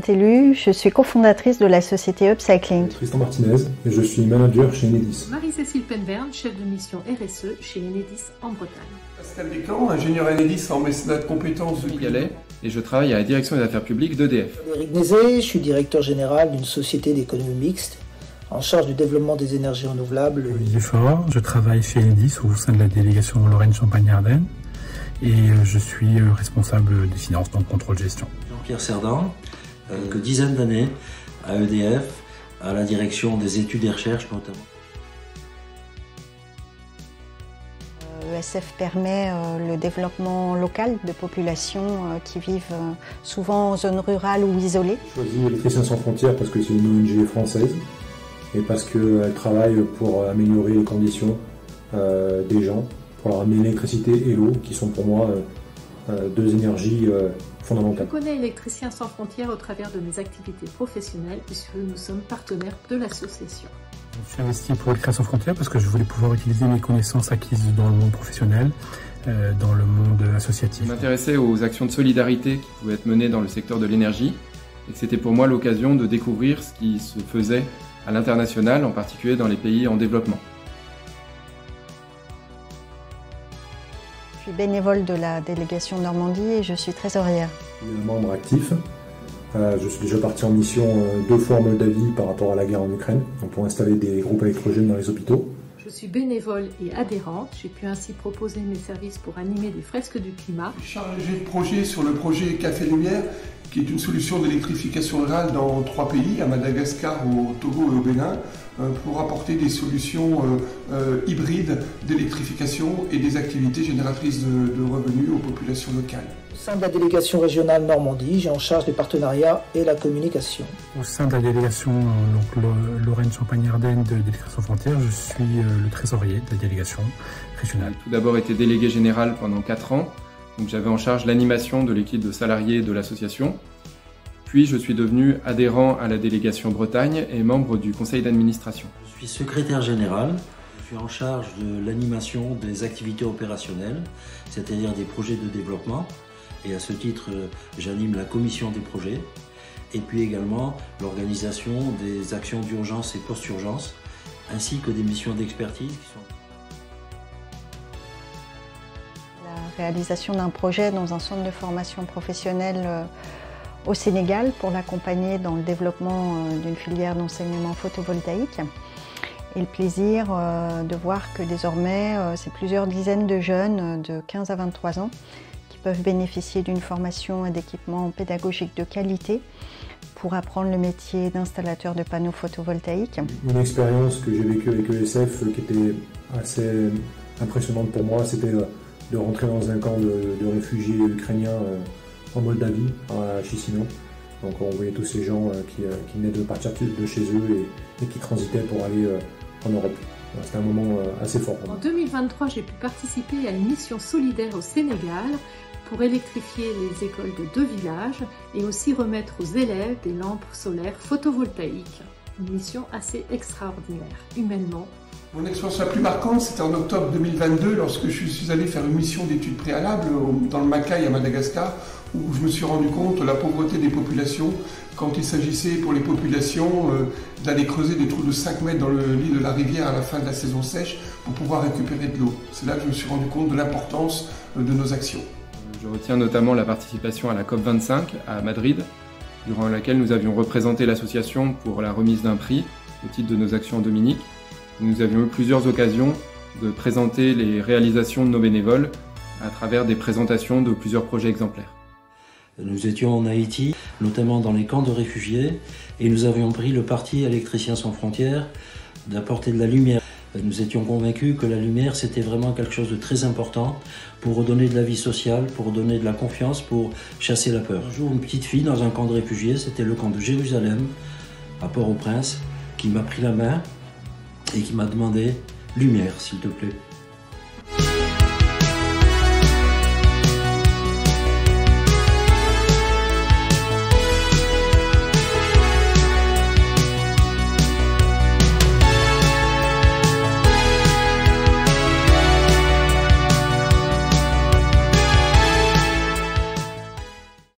Saint-Élu, je suis cofondatrice de la société Upcycling. Tristan Martinez et je suis manager chez Enedis. Marie-Cécile Penverne, chef de mission RSE chez Enedis en Bretagne. Pascal Descamps, ingénieur Enedis en mécénat de compétences de Gallet, et je travaille à la direction des affaires publiques d'EDF. Éric Nézet, je suis directeur général d'une société d'économie mixte en charge du développement des énergies renouvelables. Olivier Faure, je travaille chez Enedis au sein de la délégation Lorraine-Champagne-Ardenne et je suis responsable des finances, donc contrôle-gestion. Jean-Pierre Cerdan, quelques dizaines d'années à EDF, à la direction des études et recherches notamment. ESF permet le développement local de populations qui vivent souvent en zone rurale ou isolées. J'ai choisi Électriciens sans frontières parce que c'est une ONG française et parce qu'elle travaille pour améliorer les conditions des gens, pour leur amener l'électricité et l'eau qui sont pour moi deux énergies fondamentales. Je connais Électriciens sans frontières au travers de mes activités professionnelles puisque nous sommes partenaires de l'association. Je suis investi pour Électriciens sans frontières parce que je voulais pouvoir utiliser mes connaissances acquises dans le monde professionnel, dans le monde associatif. Je m'intéressais aux actions de solidarité qui pouvaient être menées dans le secteur de l'énergie et que c'était pour moi l'occasion de découvrir ce qui se faisait à l'international, en particulier dans les pays en développement. Je suis bénévole de la délégation Normandie et je suis trésorière. Je suis membre actif. Je suis déjà parti en mission 2 fois en Moldavie par rapport à la guerre en Ukraine, donc pour installer des groupes électrogènes dans les hôpitaux. Je suis bénévole et adhérente. J'ai pu ainsi proposer mes services pour animer des fresques du climat. Je suis chargé de projet sur le projet Café Lumière, qui est une solution d'électrification rurale dans 3 pays, à Madagascar, au Togo et au Bénin, pour apporter des solutions hybrides d'électrification et des activités génératrices de revenus aux populations locales. Au sein de la délégation régionale Normandie, j'ai en charge les partenariats et la communication. Au sein de la délégation Lorraine-Champagne-Ardenne d'Électriciens sans frontières, je suis le trésorier de la délégation régionale. J'ai tout d'abord été délégué général pendant 4 ans, donc j'avais en charge l'animation de l'équipe de salariés de l'association. Puis je suis devenu adhérent à la délégation Bretagne et membre du conseil d'administration. Je suis secrétaire général, je suis en charge de l'animation des activités opérationnelles, c'est-à-dire des projets de développement. Et à ce titre, j'anime la commission des projets et puis également l'organisation des actions d'urgence et post-urgence, ainsi que des missions d'expertise qui sont... La réalisation d'un projet dans un centre de formation professionnelle au Sénégal pour l'accompagner dans le développement d'une filière d'enseignement photovoltaïque. Et le plaisir de voir que désormais, c'est plusieurs dizaines de jeunes de 15 à 23 ans qui peuvent bénéficier d'une formation et d'équipements pédagogiques de qualité pour apprendre le métier d'installateur de panneaux photovoltaïques. Une expérience que j'ai vécue avec ESF qui était assez impressionnante pour moi, c'était de rentrer dans un camp de réfugiés ukrainiens en Moldavie, à Chisinau. Donc on voyait tous ces gens qui venaient de partir de chez eux et qui transitaient pour aller en Europe. C'était un moment assez fort. En 2023, j'ai pu participer à une mission solidaire au Sénégal pour électrifier les écoles de 2 villages et aussi remettre aux élèves des lampes solaires photovoltaïques. Une mission assez extraordinaire, humainement. Mon expérience la plus marquante, c'était en octobre 2022, lorsque je suis allé faire une mission d'études préalables dans le Macaï à Madagascar, où je me suis rendu compte de la pauvreté des populations quand il s'agissait pour les populations d'aller creuser des trous de 5 mètres dans le lit de la rivière à la fin de la saison sèche pour pouvoir récupérer de l'eau. C'est là que je me suis rendu compte de l'importance de nos actions. Je retiens notamment la participation à la COP25 à Madrid, durant laquelle nous avions représenté l'association pour la remise d'un prix au titre de nos actions dominiques. Nous avions eu plusieurs occasions de présenter les réalisations de nos bénévoles à travers des présentations de plusieurs projets exemplaires. Nous étions en Haïti, notamment dans les camps de réfugiés, et nous avions pris le parti Électriciens sans frontières d'apporter de la lumière. Nous étions convaincus que la lumière, c'était vraiment quelque chose de très important pour redonner de la vie sociale, pour redonner de la confiance, pour chasser la peur. Un jour, une petite fille dans un camp de réfugiés, c'était le camp de Jérusalem, à Port-au-Prince, qui m'a pris la main et qui m'a demandé « Lumière, s'il te plaît ».